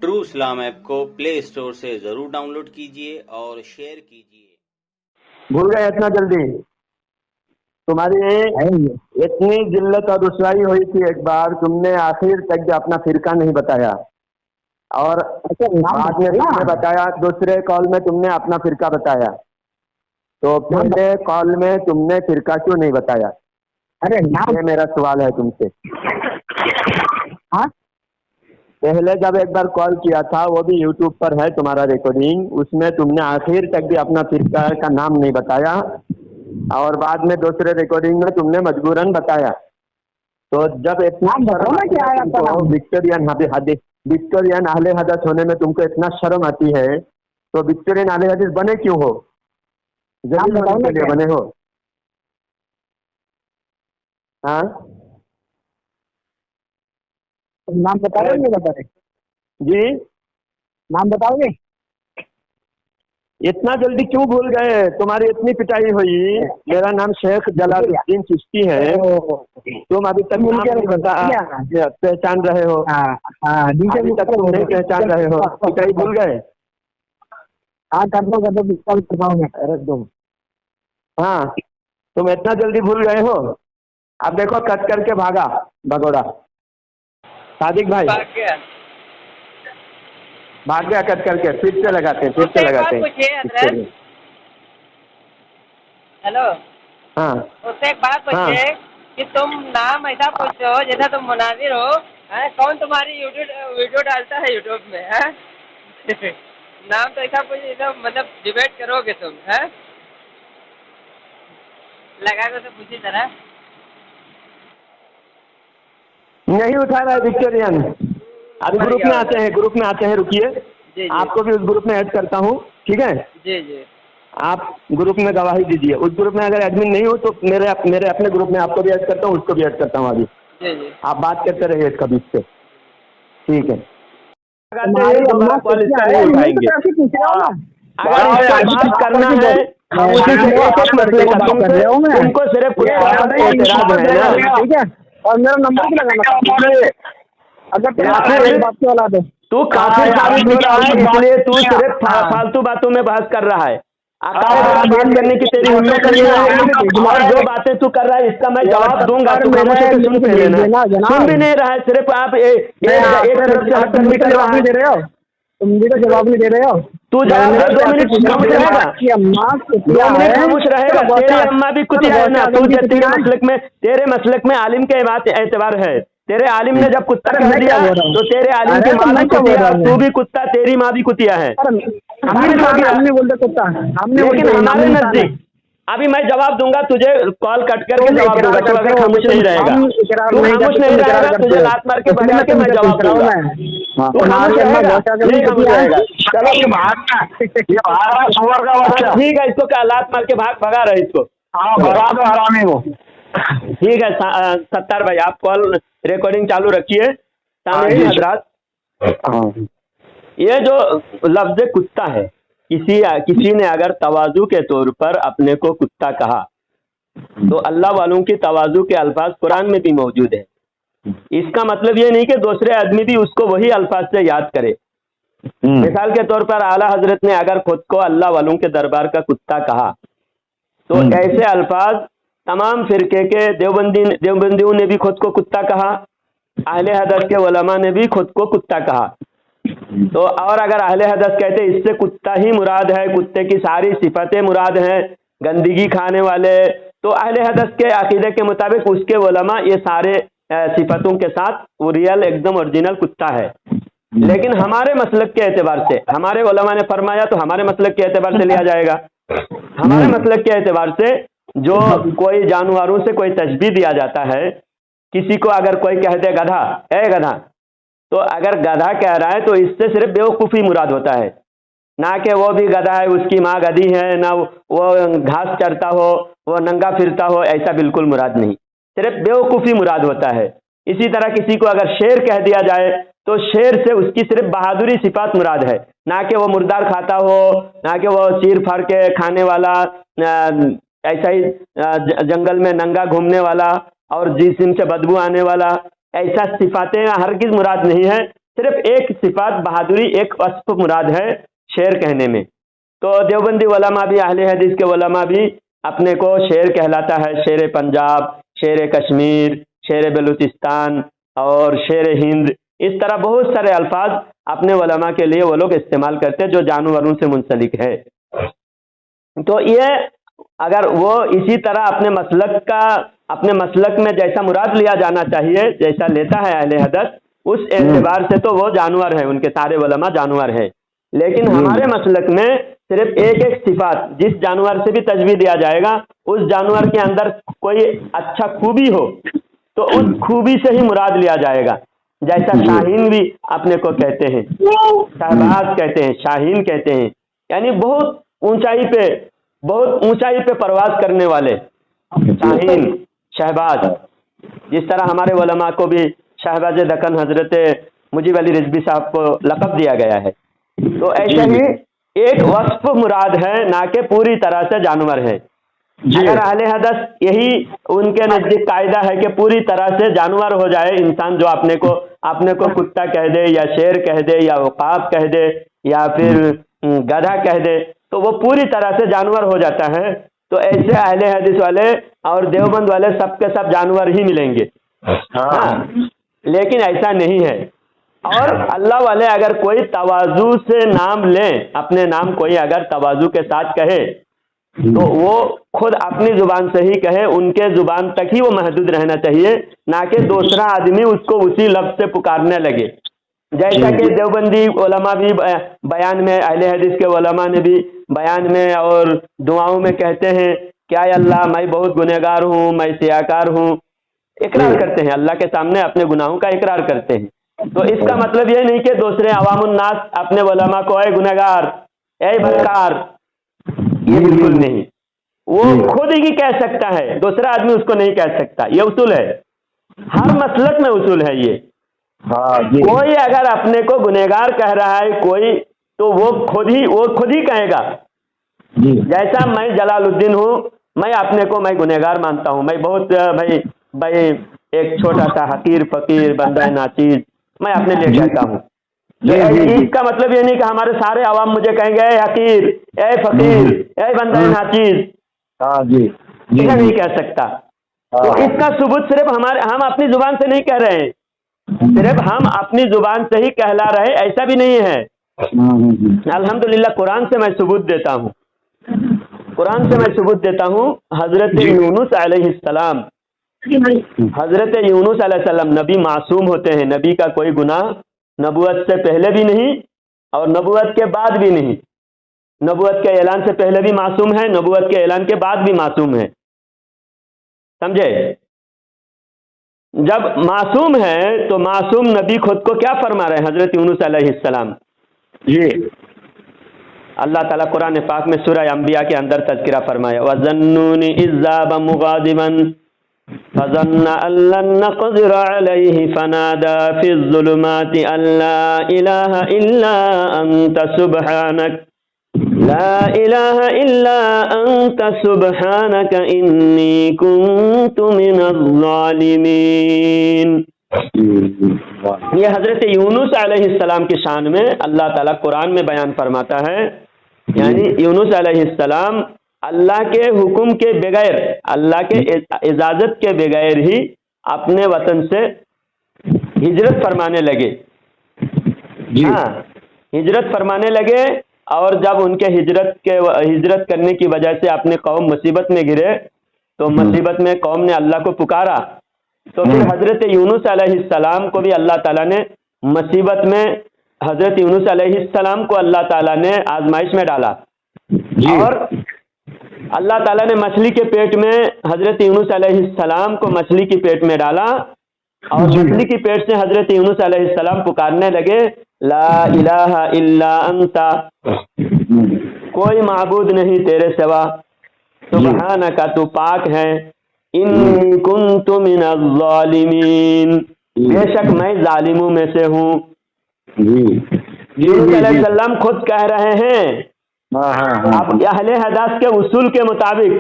True इस्लाम app को play store से जरूर डाउनलोड कीजिए और शेयर कीजिए। भूल गए इतना जल्दी? तुम्हारी इतनी जिल्लत और रुसवाई हुई थी एक बार, तुमने आखिर तक अपना फिरका नहीं बताया और बाद में तुमने बताया, दूसरे कॉल में तुमने अपना फिरका बताया। तो पहले कॉल में तुमने फिरका क्यों नहीं बताया? अरे ये मेरा सवाल है तुमसे। हाँ, पहले जब एक बार कॉल किया था, वो भी यूट्यूब पर है तुम्हारा रिकॉर्डिंग, उसमें तुमने आखिर तक भी अपना फिरका का नाम नहीं बताया और बाद में दूसरे रिकॉर्डिंग में तुमने मजबूरन बताया। तो जब इतना विक्टोरियन अहले हदीस होने में तुमको इतना शर्म आती है, तो विक्टोरियन अहले हदीस बने क्यों हो? जमीन के लिए बने हो? हाँ, नाम बताओगे? नहीं बता रहे जी? नाम बताओगे? इतना जल्दी क्यों भूल गए? तुम्हारी इतनी पिटाई हुई। मेरा नाम शेख जलालुद्दीन चिश्ती है। तुम अभी तक नाम नहीं पहचान रहे हो। अभी तक तुम नहीं पहचान रहे हो, पिटाई भूल गए? हाँ, कर दो अरे तुम, हाँ, तुम इतना जल्दी भूल गए हो। अब देखो कट करके भागा भगोड़ा। सादिक भाई भाग गया कट करके, फिर से लगाते हैं, फिर से लगाते हैं। हेलो, हाँ, उससे एक बात पूछिए कि तुम नाम ऐसा पूछो जैसा तुम मुनाजिर हो। कौन तुम्हारी वीडियो डालता है यूट्यूब में? है नाम तो ऐसा पूछिए जैसा मतलब डिबेट करोगे तुम। है लगा कर तो पूछिए जरा। नहीं उठा रहा है विक्टोरियन। अभी ग्रुप में आते हैं, ग्रुप में आते हैं, रुकिए। आपको भी उस ग्रुप में ऐड करता हूँ, ठीक है? जी जी, आप ग्रुप में गवाही दीजिए। उस ग्रुप में अगर एडमिन नहीं हो तो मेरे अपने ग्रुप में आपको भी ऐड करता हूँ, उसको भी ऐड करता हूँ। अभी जी जी, आप बात करते रहिए इसका बीच से, ठीक है? बात करना है तुमको सिर्फ, ठीक है? और मेरा नंबर भी लगाना अगर तू काफिर साबित हो रहा है, इसलिए तू सिर्फ फालतू बातों में बहस कर रहा है। बात करने की तेरी हिम्मत नहीं है, और जो बातें तू कर रहा है इसका मैं जवाब दूंगा। तू खामोश होकर सुन पे लेना, सुन भी नहीं रहा है, सिर्फ आप एक तरफ से हटकर निकल रहा है। दे रहे हो, तुम मुझे तो जवाब नहीं दे रहे हो। तू जवाब 2 मिनट खामोश रहेगा, 2 मिनट खामोश रहेगा। तेरी अम्मा भी कुतिया है ना। तू तेरे मसलक में आलिम के एतबार है। तेरे आलिम ने जब कुत्ता कह दिया तो तेरे आलिम की माँ भी कुतिया, तू भी कुत्ता, तेरी माँ भी कुतिया है। हमने बोलते कुत्ता, लेकिन हमारे नजदीक अभी मैं जवाब दूंगा, तुझे कॉल कट करके जवाब दूंगा। तो अगर खामोश नहीं रहेगा, तू खामोश नहीं रहेगा, तुझे लात मार के भगा के मैं जवाब दूंगा। तू खामोश रहेगा, नहीं खामोश रहेगा। ठीक है, इसको क्या लात मार के भगा रहे इसको? भगा दो हरामी को। ठीक है सत्तार भाई, आप कॉल रिकॉर्डिंग चालू रखिए। सामने हजरात, ये जो लफ्ज कुत्ता है, किसी ने अगर तवाजु के तौर पर अपने को कुत्ता कहा तो अल्लाह वालों की तवाजु के अल्फाज कुरान में भी मौजूद है। इसका मतलब ये नहीं कि दूसरे आदमी भी उसको वही अल्फाज से याद करे। मिसाल के तौर पर आला हजरत ने अगर खुद को अल्लाह वालों के दरबार का कुत्ता कहा तो ऐसे अल्फाज तमाम फिरके के देवबंदियों ने भी खुद को कुत्ता कहा, अहले हदीस के उलमा ने भी खुद को कुत्ता कहा। तो और अगर अहले हदीस कहते इससे कुत्ता ही मुराद है, कुत्ते की सारी सिफतें मुराद हैं, गंदगी खाने वाले, तो अहले हदीस के अकीदे के मुताबिक उसके उलमा ये सारे सिफतों के साथ वो रियल एकदम ओरिजिनल कुत्ता है। लेकिन हमारे मसलक के एतबार से, हमारे उलमा ने फरमाया तो हमारे मसलक के एतबार से लिया जाएगा। हमारे मसलक के एतबार से जो कोई जानवरों से कोई तशबीह दिया जाता है, किसी को अगर कोई कह दे गधा, ए गधा, तो अगर गधा कह रहा है तो इससे सिर्फ बेवकूफ़ी मुराद होता है, ना कि वो भी गधा है, उसकी माँ गधी है, ना वो घास चरता हो, वो नंगा फिरता हो, ऐसा बिल्कुल मुराद नहीं, सिर्फ बेवकूफ़ी मुराद होता है। इसी तरह किसी को अगर शेर कह दिया जाए तो शेर से उसकी सिर्फ बहादुरी सिफात मुराद है, ना कि वो मुर्दार खाता हो, ना कि वो चीर फाड़ के खाने वाला, ऐसा ही जंगल में नंगा घूमने वाला और जिस्म से बदबू आने वाला, ऐसा सिफातें हरगिज़ मुराद नहीं है। صرف ایک صفات بہادری ایک وصف مراد ہے شیر کہنے میں. تو دیوبندی علماء بھی اہل حدیث کے علماء بھی اپنے کو شیر کہلاتا ہے. شیر پنجاب، شیر کشمیر، شیر بلوچستان اور شیر ہند، اس طرح بہت سارے الفاظ اپنے علماء کے لیے وہ لوگ استعمال کرتے ہیں جو جانوروں سے منسلک ہے. تو یہ اگر وہ اسی طرح اپنے مسلک میں جیسا مراد لیا جانا چاہیے جیسا لیتا ہے اہل حدیث، اس اعتبار سے تو وہ جانور ہے، ان کے سارے علماء جانور ہے. لیکن ہمارے مسلک میں صرف ایک ایک صفات جس جانور سے بھی تشبیہ دیا جائے گا اس جانور کے اندر کوئی اچھا خوبی ہو تو اس خوبی سے ہی مراد لیا جائے گا. جیسا شاہین بھی اپنے کو کہتے ہیں، شہباز کہتے ہیں، شاہین کہتے ہیں، یعنی بہت اونچائی پہ پرواز کرنے والے شاہین، شہباز. جس طرح ہمارے علماء کو بھی شہباز دکن حضرت مجیب علی رضوی صاحب کو لقب دیا گیا ہے. تو ایسا ہی ایک وصف مراد ہے، نہ کہ پوری طرح سے جانور ہے. اگر اہل حدیث یہی ان کے نزدیک قاعدہ ہے کہ پوری طرح سے جانور ہو جائے انسان، جو اپنے کو کتا کہہ دے یا شیر کہہ دے یا عقاب کہہ دے یا پھر گدھا کہہ دے تو وہ پوری طرح سے جانور ہو جاتا ہے. تو ایسے اہل حدیث والے اور دیوبند والے سب کے سب جانور ہی ملیں گے. ہاں لیکن ایسا نہیں ہے. اور اللہ والے اگر کوئی تواضع سے نام لیں، اپنے نام کوئی اگر تواضع کے ساتھ کہے تو وہ خود اپنی زبان سے ہی کہے، ان کے زبان تک ہی وہ محدود رہنا چاہیے، نہ کہ دوسرا آدمی اس کو اسی لفظ سے پکارنے لگے. جیسا کہ دیوبندی علماء بھی بیان میں، اہل حدیث کے علماء نے بھی بیان میں اور دعاؤں میں کہتے ہیں کیا اللہ میں بہت گنہگار ہوں، میں سیاکار ہوں، اقرار کرتے ہیں اللہ کے سامنے اپنے گناہوں کا اقرار کرتے ہیں. تو اس کا مطلب یہ نہیں کہ دوسرے عوام الناس اپنے علماء کو اے گنہگار، اے بدکار، یہ بالکل نہیں. وہ خود ہی کہہ سکتا ہے، دوسرا آدمی اس کو نہیں کہہ سکتا. یہ اصول ہے، ہر مسلک میں اصول ہے یہ. کوئی اگر اپنے کو گنہگار کہہ رہا ہے کوئی تو وہ خود ہی کہے گا. جیسا میں جلال الدین ہوں، میں اپنے کو میں گنہگار مانتا ہوں، میں بہت بھائی ایک چھوٹا سا حقیر فقیر بندہ ناچیز میں اپنے لیے کہتا ہوں. اس کا مطلب یہ نہیں کہ ہمارے سارے عوام مجھے کہیں گے اے حقیر، اے فقیر، اے بندہ ناچیز. یہ نہیں کہہ سکتا. تو اس کا ثبوت صرف ہم اپنی زبان سے نہیں کہہ رہے ہیں، صرف ہم اپنی زبان سے ہی کہلا رہے ایسا بھی نہیں ہے. الحمدللہ قرآن سے میں ثبوت دیتا ہوں، حضرت یونس علیہ السلام، نبی معصوم ہوتے ہیں، نبی کا کوئی گناہ نبوت سے پہلے بھی نہیں اور نبوت کے بعد بھی نہیں. نبوت کے اعلان سے پہلے بھی معصوم ہے، نبوت کے اعلان کے بعد بھی معصوم ہے. سمجھے؟ جب معصوم ہے تو معصوم نبی خود کو کیا فرما رہے ہیں؟ حضرت یونس علیہ السلام اللہ تعالیٰ قرآن پاک میں سورہ انبیاء کے اندر تذکرہ فرمایا، وَظَنُّونِ إِذْ ذَهَبَ مُغَاضِبًا فَظَنَّ أَن لَّن نَّقْدِرَ عَلَيْهِ فَنَادَىٰ فِي الظُّلُمَاتِ أَن لَّا إِلَٰهَ إِلَّا أَنتَ سُبْحَانَكَ إِنِّي كُنتُ مِنَ الظَّالِمِينَ. یہ حضرت یونس علیہ السلام کی شان میں اللہ تعالیٰ قرآن میں بیان فرماتا ہے، یعنی یونس علیہ السلام اللہ کے حکم کے بغیر، اللہ کے اجازت کے بغیر ہی اپنے وطن سے ہجرت فرمانے لگے. ہاں ہجرت فرمانے لگے، اور جب ان کے ہجرت کرنے کی وجہ سے اپنی قوم مصیبت میں گرے تو مصیبت میں قوم نے اللہ کو پکارا، تو پھر حضرت یونس علیہ السلام کو بھی اللہ تعالیٰ نے مصیبت میں، حضرت یونس علیہ السلام کو اللہ تعالیٰ نے آزمائش میں ڈالا. اور اللہ تعالیٰ نے مچھلی کے پیٹ میں حضرت یونس علیہ السلام کو مچھلی کی پیٹ میں ڈالا، اور مچھلی کی پیٹ سے حضرت یونس علیہ السلام پکارنے لگے لا الہ الا انت، کوئی معبود نہیں تیرے سوا، سبحانک تو پاک ہے، انی کنت من الظالمین، بے شک میں ظالموں میں سے ہوں. یونس علیہ السلام خود کہہ رہے ہیں، اب اہل حدیث کے اصول کے مطابق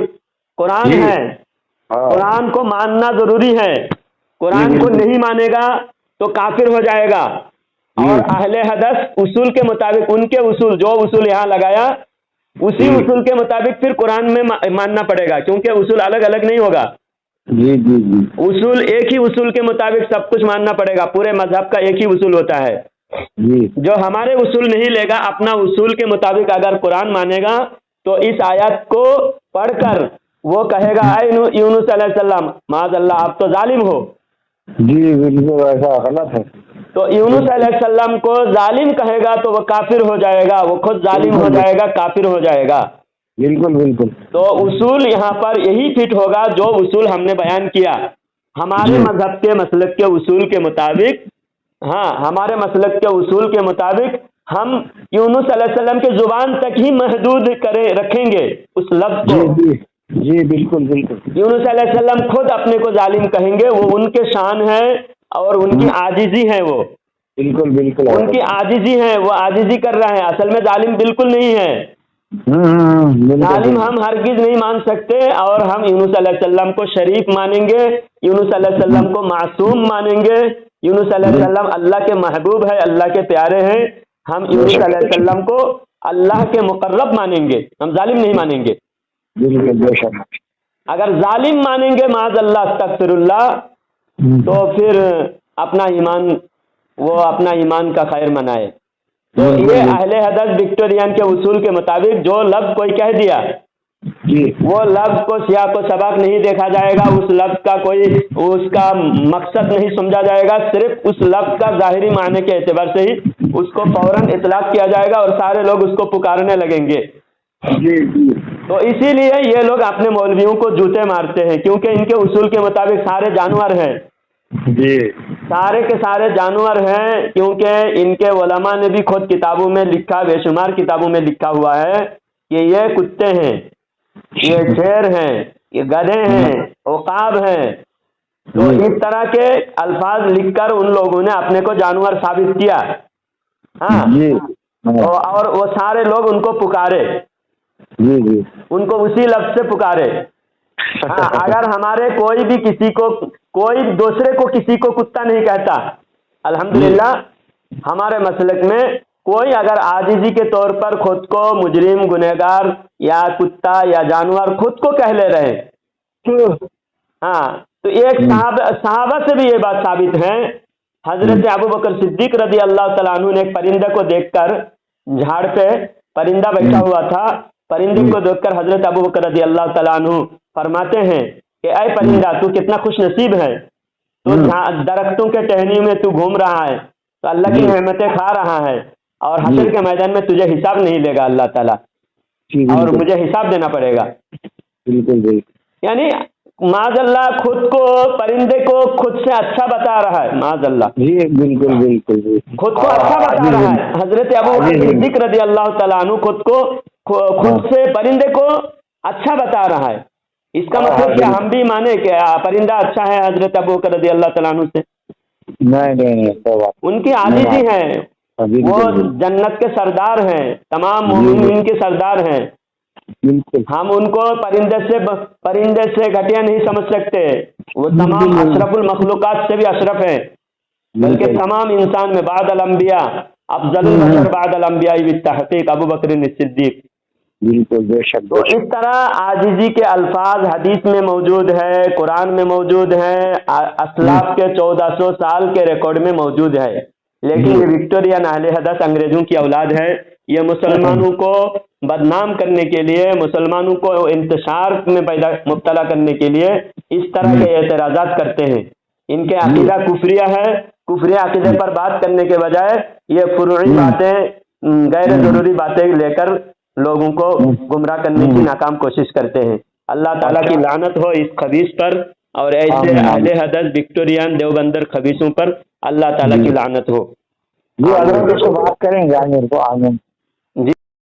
قرآن ہے، قرآن کو ماننا ضروری ہے، قرآن کو نہیں مانے گا تو کافر ہو جائے گا. और अहले हदस उसूल के मुताबिक, उनके उसूल, जो उसूल यहाँ लगाया उसी उसूल के मुताबिक फिर कुरान में मानना पड़ेगा, क्योंकि उसूल अलग अलग नहीं होगा। जी जी जी उसूल एक ही उसूल के मुताबिक सब कुछ मानना पड़ेगा। पूरे मजहब का एक ही उसूल होता है। जी जो हमारे उसूल नहीं लेगा, अपना उसूल के मुताबिक अगर कुरान मानेगा, तो इस आयत को पढ़कर वो कहेगा, ऐ यूनुस अलैहिस्सलाम, माज़अल्लाह आप तो जालिम हो। जी बिल्कुल ऐसा गलत है। तो यूनुस अलैहिस्सलाम को जालिम कहेगा तो वो काफिर हो जाएगा, वो खुद जालिम हो जाएगा, काफिर हो जाएगा। बिल्कुल बिल्कुल। तो उसूल यहाँ पर यही फिट होगा जो उसूल हमने बयान किया हमारे मजहब के मसलक के उसूल के मुताबिक। हाँ, हमारे मसलक के उसूल के मुताबिक हम यूनुस अलैहिस्सलाम के जुबान तक ही महदूद रखेंगे उस लफ्ज को। जी जी बिल्कुल बिल्कुल। यूनुस अलैहिस्सलाम खुद अपने को जालिम कहेंगे, वो उनके शान है और उनकी आजिजी है। वो बिल्कुल बिल्कुल उनकी आजिजी है, वो आजिजी कर रहे हैं, असल में जालिम बिल्कुल नहीं है। जालिम हम हरगिज नहीं मान सकते। और हम यूनुस अलैहिस्सलाम को शरीफ मानेंगे, यूनुस अलैहिस्सलाम को मासूम मानेंगे। यूनुस अलैहिस्सलाम अल्लाह के महबूब है, अल्लाह के प्यारे हैं। हम यूनुस अलैहिस्सलाम को अल्लाह के मुकर्रब मानेंगे, हम जालिम नहीं मानेंगे। अगर जालिम मानेंगे माज़अल्लाह अस्तगफिरुल्लाह, तो फिर अपना ईमान, वो अपना ईमान का खैर मनाए। तो ये अहले हदस विक्टोरियन के उसूल के मुताबिक जो लफ्ज कोई कह दिया, वो लफ्ज को सियाक व सबाक नहीं देखा जाएगा, उस लफ्ज का कोई उसका मकसद नहीं समझा जाएगा, सिर्फ उस लफ्ज का ज़ाहिरी माने के एतबार से ही उसको फौरन इतलाक किया जाएगा और सारे लोग उसको पुकारने लगेंगे। तो इसीलिए ये लोग अपने मौलवियों को जूते मारते हैं, क्योंकि इनके उसूल के मुताबिक सारे जानवर हैं। जी सारे के सारे जानवर हैं, क्योंकि इनके उलमा ने भी खुद किताबों में लिखा, बेशुमार किताबों में लिखा हुआ है कि ये कुत्ते हैं, ये शेर हैं, ये गधे हैं, उकाब हैं। तो इस तरह के अल्फाज लिखकर उन लोगों ने अपने को जानवर साबित किया। हाँ, तो और वो सारे लोग उनको पुकारे, जी उनको उसी लफ्ज से पुकारे। हाँ, अगर हमारे कोई भी किसी को, कोई दूसरे को किसी को कुत्ता नहीं कहता, अल्हम्दुलिल्लाह हमारे मसलक में कोई अगर आजिजी के तौर पर खुद को मुजरिम, गुनहगार या कुत्ता या जानवर खुद को कह ले रहे, हाँ, तो एक सहाबा से भी ये बात साबित है। हजरत अबू बकर सिद्दीक रदी अल्लाह तआला अन्हु ने एक परिंदे को देखकर, झाड़ पे परिंदा बैठा हुआ था, परिंदे को देखकर हजरत अबू बकर रदी अल्लाह तआला अन्हु फरमाते हैं कि ऐ परिंदा, तू कितना खुश नसीब है, तो दरख्तों के टहनी में तू घूम रहा है, तो अल्लाह की रहमतें खा रहा है, और हशर के मैदान में तुझे हिसाब नहीं लेगा अल्लाह ताला, और मुझे हिसाब देना पड़ेगा। यानी माज़अल्लाह खुद को, परिंदे को खुद से अच्छा बता रहा है, माज़अल्लाह बिल्कुल खुद को अच्छा बता रहा है। हजरत अबू बकर सिद्दीक रज़ी अल्लाह तआला अन्हु खुद से परिंदे को अच्छा बता रहा है। इसका मतलब क्या हम भी माने कि परिंदा अच्छा है हजरत अबू बकर रज़ी अल्लाह तआला अन्हु से? नहीं, उनकी आजिज़ी हैं, वो जन्नत के सरदार हैं, तमाम मोमिनीन के सरदार हैं। हम उनको परिंदे से घटिया नहीं समझ सकते, वो तमाम अशरफुल मखलूकात से भी अशरफ हैं, बल्कि तमाम इंसान में बादल अंबिया अफजलुल बशर बादल अंबिया बित्तहक़ीक़ अबू बकर सिद्दीक। तो इस तरह आजिज़ी के अल्फाज हदीस में मौजूद है, कुरान में मौजूद है, असलाफ के 1400 साल के रिकॉर्ड में मौजूद है। लेकिन ये विक्टोरियन अहले हदस अंग्रेजों की औलाद है, ये मुसलमानों को बदनाम करने के लिए, मुसलमानों को इंतशार में मुब्तला करने के लिए इस तरह के एतराज़ात करते हैं। इनके अकीदा कुफरिया है, कुफरिया अकीदे पर बात करने के बजाय ये फुरूई बातें, गैर ज़रूरी बातें लेकर लोगों को गुमराह करने की नाकाम कोशिश करते हैं। अल्लाह ताला की लानत हो इस खबीस पर, और ऐसे अहले हदस विक्टोरियन देवबंदर खबीसों पर अल्लाह ताला की लानत हो। जी, अगर बात करेंगे आमिर को, आमीन।